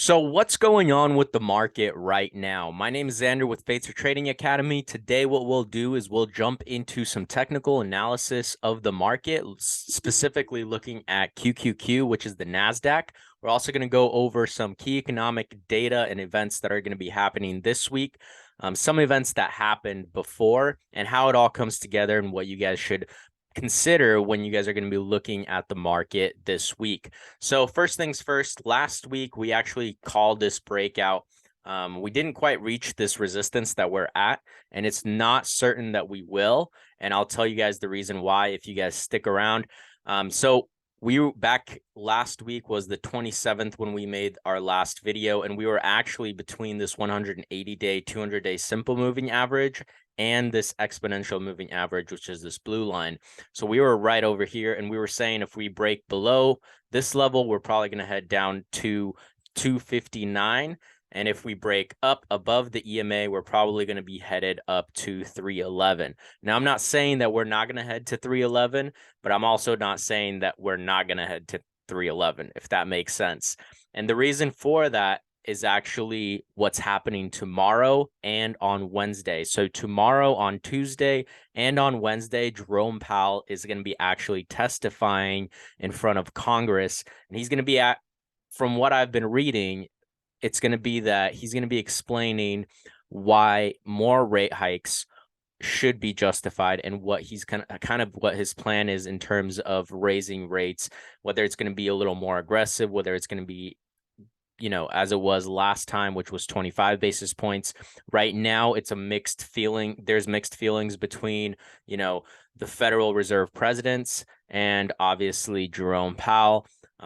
So what's going on with the market right now? My name is Xander with Fates Trading Academy. Today, what we'll do is we'll jump into some technical analysis of the market, specifically looking at QQQ, which is the NASDAQ. We're also going to go over some key economic data and events that are going to be happening this week, some events that happened before, and how it all comes together and what you guys should consider when you guys are going to be looking at the market this week. So first things first, last week we actually called this breakout. We didn't quite reach this resistance that we're at, and it's not certain that we will. And I'll tell you guys the reason why if you guys stick around. So we were back last week was the 27th when we made our last video, and we were actually between this 180-day, 200-day simple moving average and this exponential moving average, which is this blue line. So we were right over here, and we were saying if we break below this level, we're probably going to head down to 259. And if we break up above the EMA, we're probably going to be headed up to 311. Now, I'm not saying that we're not going to head to 311, but I'm also not saying that we're not going to head to 311, if that makes sense. And the reason for that is actually what's happening tomorrow and on Wednesday. So tomorrow, on Tuesday, and on Wednesday, Jerome Powell is going to be actually testifying in front of Congress. And he's going to be from what I've been reading, it's going to be that he's going to be explaining why more rate hikes should be justified and what he's kind of what his plan is in terms of raising rates, whether it's going to be a little more aggressive, whether it's going to be, as it was last time, which was 25 basis points. Right now, it's a mixed feeling. There's mixed feelings between, the Federal Reserve presidents and obviously Jerome Powell.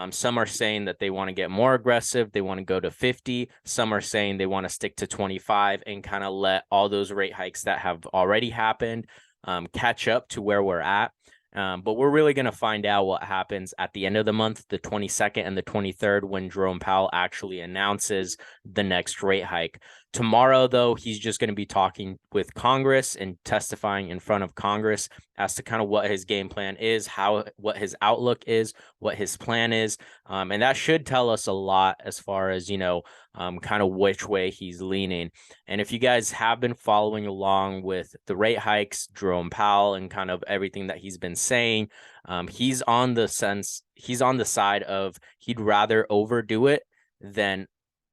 Some are saying that they want to get more aggressive. They want to go to 50. Some are saying they want to stick to 25 and kind of let all those rate hikes that have already happened catch up to where we're at. But we're really going to find out what happens at the end of the month, the 22nd and the 23rd, when Jerome Powell actually announces the next rate hike. Tomorrow, though, he's just going to be talking with Congress and testifying in front of Congress as to kind of what his game plan is, what his outlook is, what his plan is. And that should tell us a lot as far as, kind of which way he's leaning. And if you guys have been following along with the rate hikes, Jerome Powell, and kind of everything that he's been saying, he's on the side of he'd rather overdo it than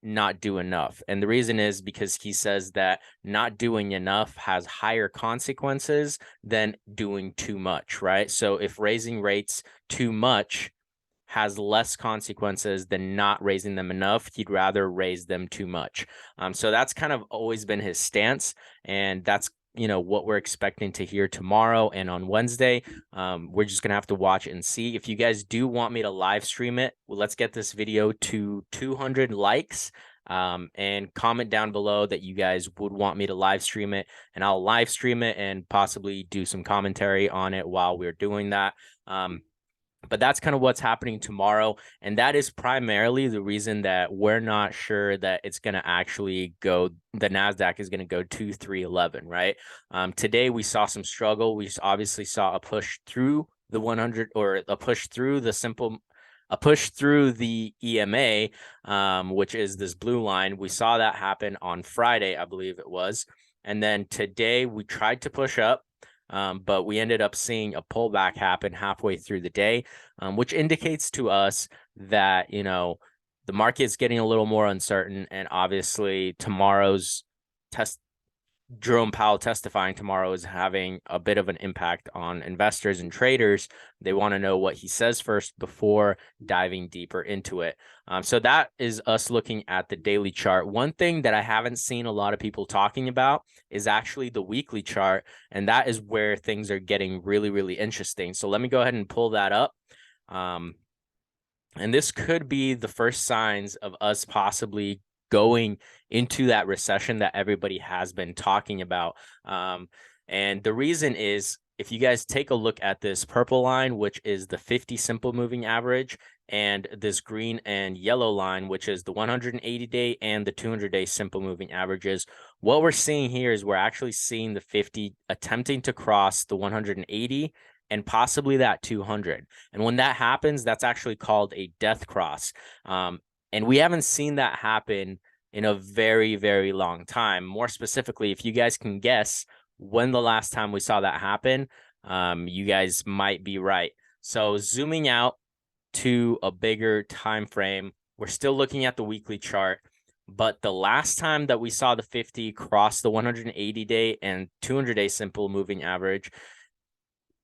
not do enough. And the reason is because he says that not doing enough has higher consequences than doing too much, right? So if raising rates too much has less consequences than not raising them enough, he'd rather raise them too much. So that's kind of always been his stance, and that's what we're expecting to hear tomorrow and on Wednesday. We're just gonna have to watch and see. If you guys do want me to live stream it, well, let's get this video to 200 likes. And comment down below that you guys would want me to live stream it, and I'll live stream it and possibly do some commentary on it while we're doing that. But that's kind of what's happening tomorrow. And that is primarily the reason that we're not sure that it's going to actually go, the NASDAQ is going to go to 311, right? Today we saw some struggle. We obviously saw a push through the 100, or a push through the EMA, which is this blue line. We saw that happen on Friday, I believe it was. And then today we tried to push up. But we ended up seeing a pullback happen halfway through the day, which indicates to us that, the market's getting a little more uncertain. And obviously tomorrow's Jerome Powell testifying tomorrow is having a bit of an impact on investors and traders. They want to know what he says first before diving deeper into it. So that is us looking at the daily chart. One thing that I haven't seen a lot of people talking about is actually the weekly chart, and that is where things are getting really, really interesting. So let me go ahead and pull that up. And this could be the first signs of us possibly going into that recession that everybody has been talking about. And the reason is, if you guys take a look at this purple line, which is the 50 simple moving average, and this green and yellow line, which is the 180-day and the 200-day simple moving averages, what we're seeing here is we're actually seeing the 50 attempting to cross the 180 and possibly that 200. And when that happens, that's actually called a death cross. And we haven't seen that happen in a very, very long time. More specifically, if you guys can guess when the last time we saw that happen, you guys might be right. So zooming out to a bigger time frame, we're still looking at the weekly chart, but the last time that we saw the 50 cross the 180-day and 200-day simple moving average,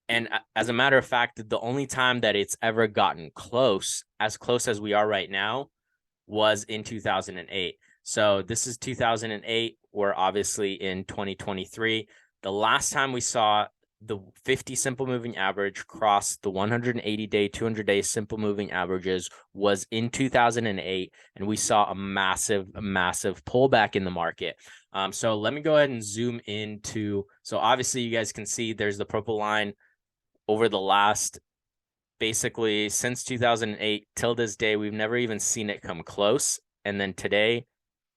and as a matter of fact, the only time that it's ever gotten close as we are right now, was in 2008. So this is 2008. We're obviously in 2023. The last time we saw the 50 simple moving average cross the 180-day, 200-day simple moving averages was in 2008, and we saw a massive pullback in the market. So let me go ahead and zoom into, so obviously you guys can see there's the purple line over the last, basically since 2008 till this day, we've never even seen it come close. And then today,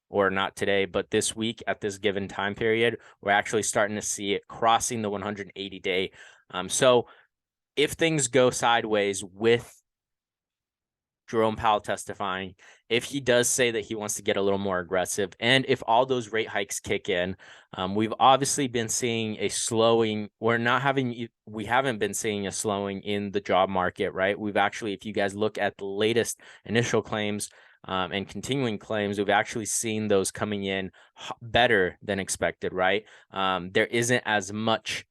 or not today, but this week at this given time period, we're actually starting to see it crossing the 180-day. So if things go sideways with Jerome Powell testifying, if he does say that he wants to get a little more aggressive, and if all those rate hikes kick in, we've obviously been seeing a slowing. We haven't been seeing a slowing in the job market, right? We've actually, if you guys look at the latest initial claims and continuing claims, we've actually seen those coming in better than expected, right? There isn't as much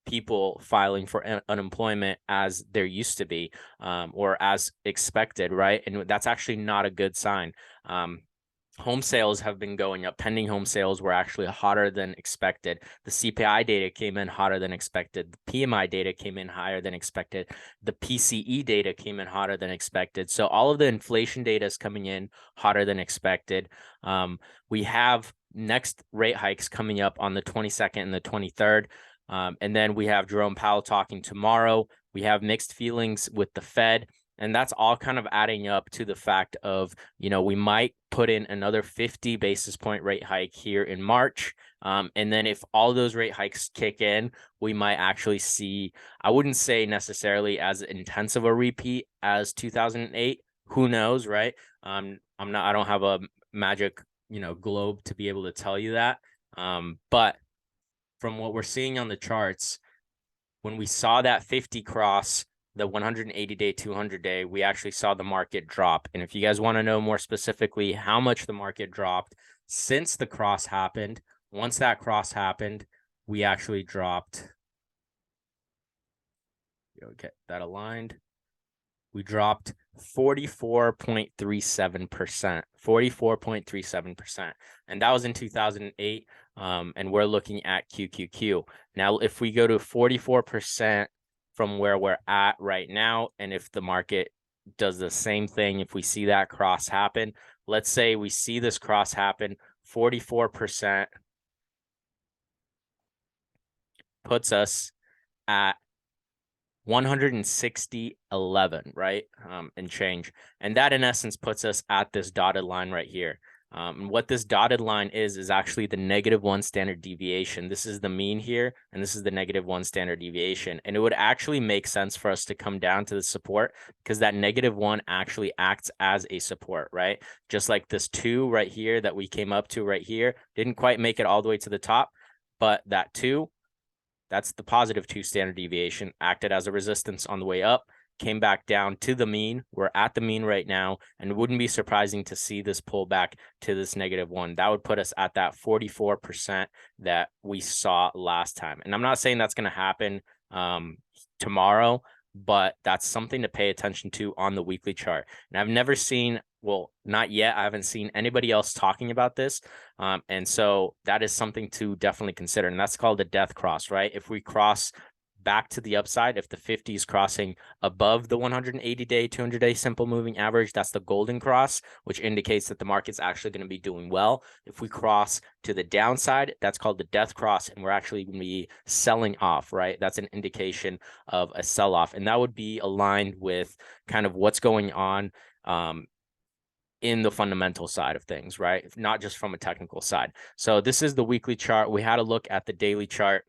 people filing for unemployment as there used to be, or as expected, right? And that's actually not a good sign. Home sales have been going up. Pending home sales were actually hotter than expected. The CPI data came in hotter than expected. The PMI data came in higher than expected. The PCE data came in hotter than expected. So all of the inflation data is coming in hotter than expected. We have next rate hikes coming up on the 22nd and the 23rd. And then we have Jerome Powell talking tomorrow. We have mixed feelings with the Fed. And that's all kind of adding up to the fact of, we might put in another 50 basis point rate hike here in March. And then if all those rate hikes kick in, we might actually see, I wouldn't say necessarily as intense of a repeat as 2008. Who knows, right? I don't have a magic, globe to be able to tell you that. But from what we're seeing on the charts, when we saw that 50 cross the 180-day, 200-day, we actually saw the market drop. And if you guys want to know more specifically how much the market dropped since the cross happened, once that cross happened, we actually dropped. Okay, that aligned. We dropped 44.37%, 44.37%. And that was in 2008. And we're looking at QQQ. Now, if we go to 44% from where we're at right now, and if the market does the same thing, if we see that cross happen, let's say we see this cross happen, 44% puts us at 160.11, right? And change. And that in essence puts us at this dotted line right here. And what this dotted line is actually the -1 standard deviation. This is the mean here, and this is the -1 standard deviation. And it would actually make sense for us to come down to the support, because that -1 actually acts as a support, right? Just like this 2 right here that we came up to right here, didn't quite make it all the way to the top, but that 2, that's the +2 standard deviation, acted as a resistance on the way up, came back down to the mean. We're at the mean right now, and it wouldn't be surprising to see this pull back to this -1. That would put us at that 44% that we saw last time. And I'm not saying that's going to happen tomorrow, but that's something to pay attention to on the weekly chart. And I've never seen, well, not yet, I haven't seen anybody else talking about this. And so that is something to definitely consider. And that's called the death cross, right? If we cross back to the upside, if the 50 is crossing above the 180-day, 200-day simple moving average, that's the golden cross, which indicates that the market's actually going to be doing well. If we cross to the downside, that's called the death cross, and we're actually going to be selling off, right? That's an indication of a sell-off, and that would be aligned with kind of what's going on in the fundamental side of things, right? Not just from a technical side. So this is the weekly chart. We had a look at the daily chart.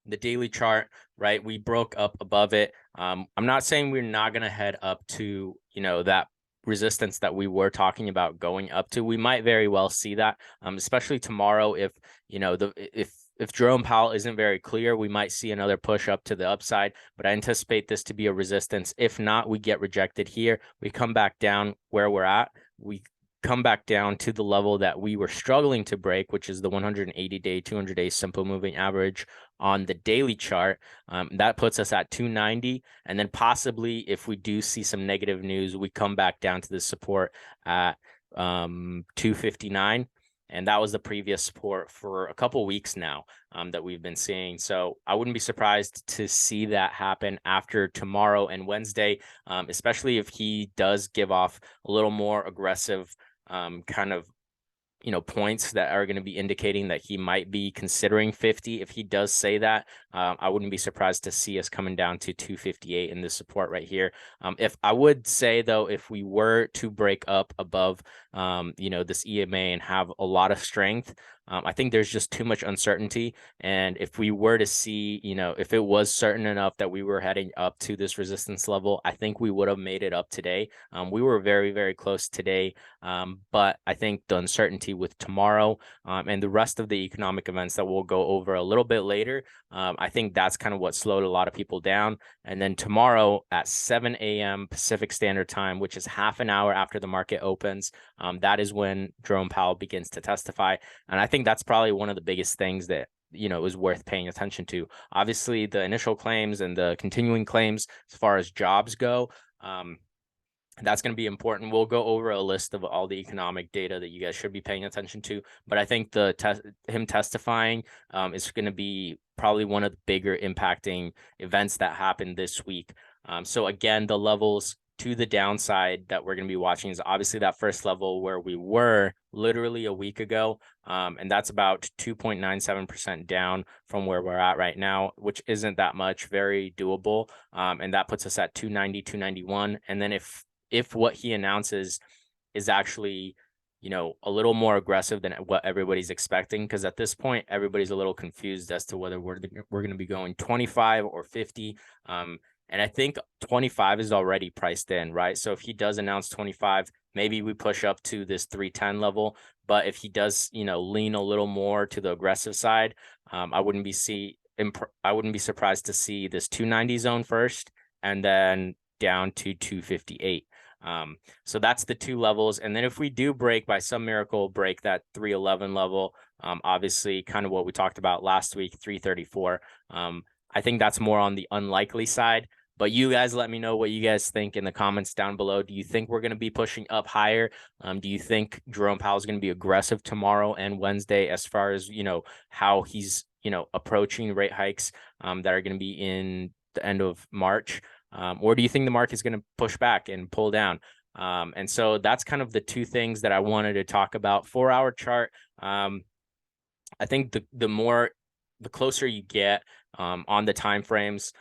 The daily chart, right? We broke up above it. I'm not saying we're not going to head up to, that resistance that we were talking about going up to. We might very well see that, especially tomorrow. If if Jerome Powell isn't very clear, we might see another push up to the upside, but I anticipate this to be a resistance. If not, we get rejected here. We come back down where we're at. We come back down to the level that we were struggling to break, which is the 180-day, 200-day simple moving average on the daily chart. That puts us at 290. And then possibly if we do see some negative news, we come back down to the support at 259. And that was the previous support for a couple weeks now that we've been seeing. So I wouldn't be surprised to see that happen after tomorrow and Wednesday, especially if he does give off a little more aggressive kind of points that are going to be indicating that he might be considering 50. If he does say that, I wouldn't be surprised to see us coming down to 258 in this support right here. If I would say though, if we were to break up above, this EMA and have a lot of strength, I think there's just too much uncertainty. And if we were to see, if it was certain enough that we were heading up to this resistance level, I think we would have made it up today. We were very, very close today. But I think the uncertainty with tomorrow and the rest of the economic events that we'll go over a little bit later, I think that's kind of what slowed a lot of people down. And then tomorrow at 7 a.m. Pacific Standard Time, which is half an hour after the market opens, that is when Jerome Powell begins to testify. And I think that's probably one of the biggest things that is worth paying attention to. Obviously, the initial claims and the continuing claims as far as jobs go, that's going to be important. We'll go over a list of all the economic data that you guys should be paying attention to. But I think him testifying is going to be probably one of the bigger impacting events that happened this week. So again, the levels to the downside that we're going to be watching is obviously that first level where we were literally a week ago. And that's about 2.97% down from where we're at right now, which isn't that much, very doable. And that puts us at 290, 291. And then if what he announces is actually, a little more aggressive than what everybody's expecting, because at this point, everybody's a little confused as to whether we're going to be going 25 or 50. And I think 25 is already priced in, right? So if he does announce 25, maybe we push up to this 310 level. But if he does, lean a little more to the aggressive side, I wouldn't be surprised to see this 290 zone first, and then down to 258. So that's the two levels. And then if we do break by some miracle, break that 311 level, obviously kind of what we talked about last week, 334. I think that's more on the unlikely side, but you guys let me know what you guys think in the comments down below. Do you think we're going to be pushing up higher? Do you think Jerome Powell is going to be aggressive tomorrow and Wednesday as far as, how he's, approaching rate hikes that are going to be in the end of March? Or do you think the market is going to push back and pull down? And so that's kind of the two things that I wanted to talk about. 4-hour chart. I think the closer you get on the time frames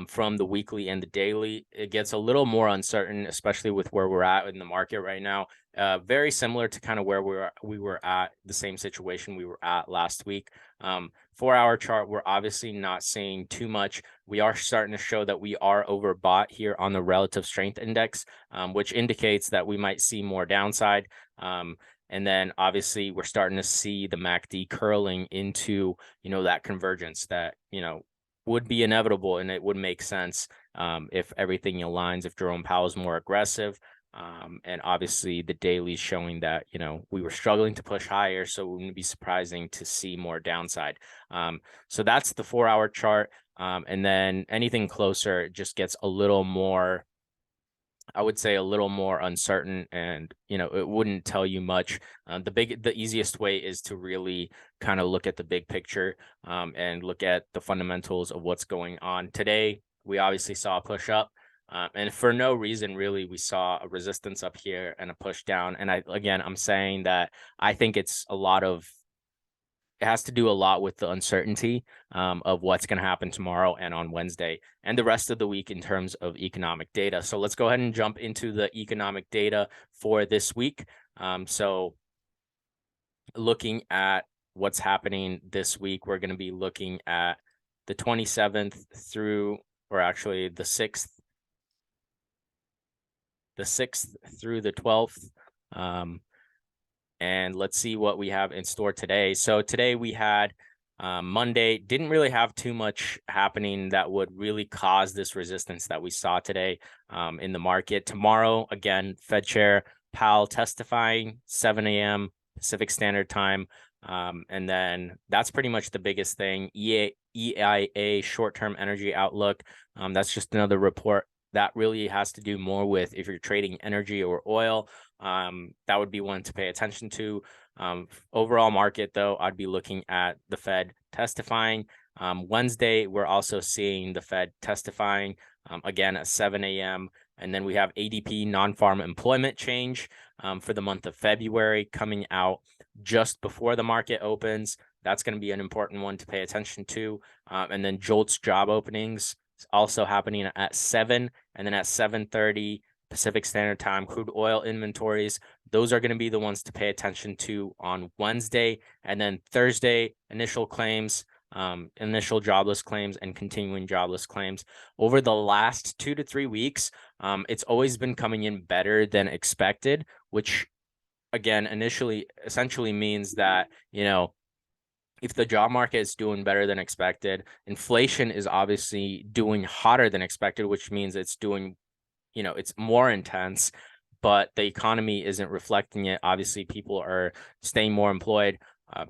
from the weekly and the daily, it gets a little more uncertain, especially with where we're at in the market right now. Very similar to kind of where we were at the same situation we were at last week. 4-hour chart, we're obviously not seeing too much. We are starting to show that we are overbought here on the relative strength index, which indicates that we might see more downside. And then obviously we're starting to see the MACD curling into, that convergence that, would be inevitable, and it would make sense if everything aligns, if Jerome Powell is more aggressive. And obviously the daily is showing that, we were struggling to push higher, so it wouldn't be surprising to see more downside. So that's the 4-hour chart. And then anything closer just gets a little more, I would say, a little more uncertain, and it wouldn't tell you much. The easiest way is to really kind of look at the big picture and look at the fundamentals of what's going on. Today, we obviously saw a push up, and for no reason really, we saw a resistance up here and a push down. And I'm saying that I think it has to do a lot with the uncertainty of what's going to happen tomorrow and on Wednesday and the rest of the week in terms of economic data. So let's go ahead and jump into the economic data for this week. So looking at what's happening this week, we're going to be looking at the 27th through, or actually the 6th the 6th through the 12th. And let's see what we have in store today. So today we had Monday, didn't really have too much happening that would really cause this resistance that we saw today in the market. Tomorrow, again, Fed Chair Powell testifying, 7 a.m. Pacific Standard Time. And then that's pretty much the biggest thing. EIA short-term energy outlook. That's just another report that really has to do more with if you're trading energy or oil. That would be one to pay attention to. Overall market, though, I'd be looking at the Fed testifying. Wednesday, we're also seeing the Fed testifying again at 7 a.m. And then we have ADP non-farm employment change for the month of February coming out just before the market opens. That's going to be an important one to pay attention to. And then JOLTS job openings also happening at 7, and then at 7:30 Pacific Standard Time, crude oil inventories. Those are going to be the ones to pay attention to on Wednesday. And then Thursday, initial claims, initial jobless claims, and continuing jobless claims. Over the last 2 to 3 weeks, it's always been coming in better than expected, which again, essentially means that, if the job market is doing better than expected, inflation is obviously doing hotter than expected, which means it's doing, it's more intense, but the economy isn't reflecting it. Obviously, people are staying more employed.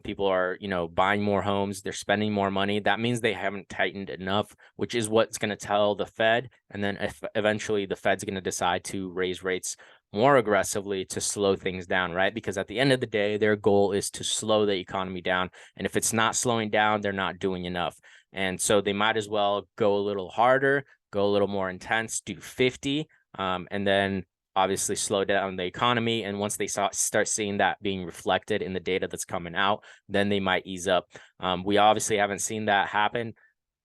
People are, buying more homes. They're spending more money. That means they haven't tightened enough, which is what's going to tell the Fed. And then eventually the Fed's going to decide to raise rates more aggressively to slow things down, right? Because at the end of the day, their goal is to slow the economy down. And if it's not slowing down, they're not doing enough. And so they might as well go a little harder, go a little more intense, do 50, and then obviously slow down the economy. And once they start seeing that being reflected in the data that's coming out, then they might ease up. We obviously haven't seen that happen.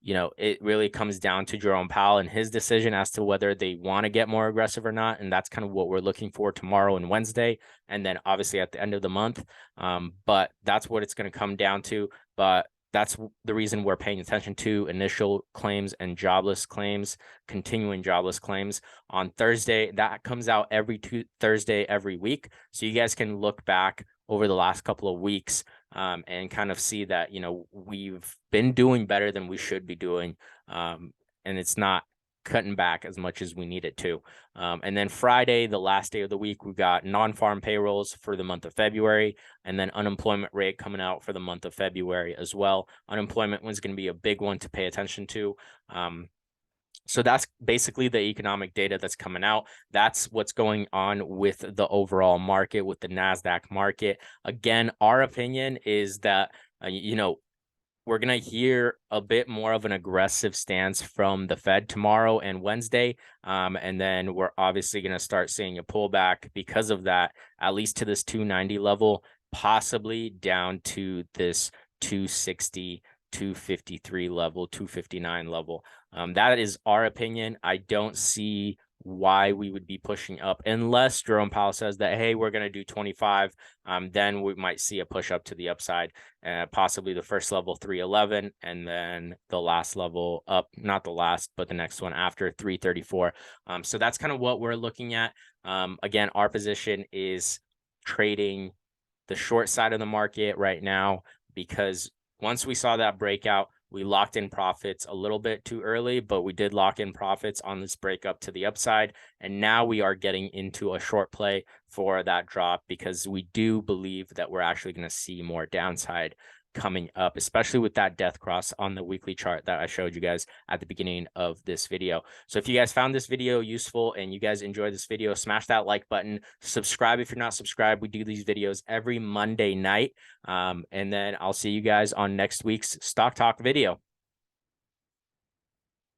It really comes down to Jerome Powell and his decision as to whether they want to get more aggressive or not. And that's kind of what we're looking for tomorrow and Wednesday. And then obviously at the end of the month. But that's what it's going to come down to. But that's the reason we're paying attention to initial claims and jobless claims, continuing jobless claims on Thursday. That comes out every Thursday every week. So you guys can look back over the last couple of weeks and kind of see that, we've been doing better than we should be doing. And it's not cutting back as much as we need it to. And then Friday, the last day of the week, we've got non-farm payrolls for the month of February, and then unemployment rate coming out for the month of February as well. Unemployment one's going to be a big one to pay attention to. So that's basically the economic data that's coming out. That's what's going on with the overall market, with the NASDAQ market. Again, our opinion is that, we're going to hear a bit more of an aggressive stance from the Fed tomorrow and Wednesday. And then we're obviously going to start seeing a pullback because of that, at least to this 290 level, possibly down to this 260, 253 level, 259 level. That is our opinion. I don't see why we would be pushing up unless Jerome Powell says that, hey, we're going to do 25. Then we might see a push up to the upside, possibly the first level 311, and then the last level up, not the last, but the next one after 334. So that's kind of what we're looking at. Again, our position is trading the short side of the market right now, because once we saw that breakout, we locked in profits a little bit too early, but we did lock in profits on this breakup to the upside. And now we are getting into a short play for that drop, because we do believe that we're actually going to see more downside coming up, especially with that death cross on the weekly chart that I showed you guys at the beginning of this video. So if you guys found this video useful and you guys enjoyed this video, smash that like button, subscribe if you're not subscribed. We do these videos every Monday night. And then I'll see you guys on next week's Stock Talk video.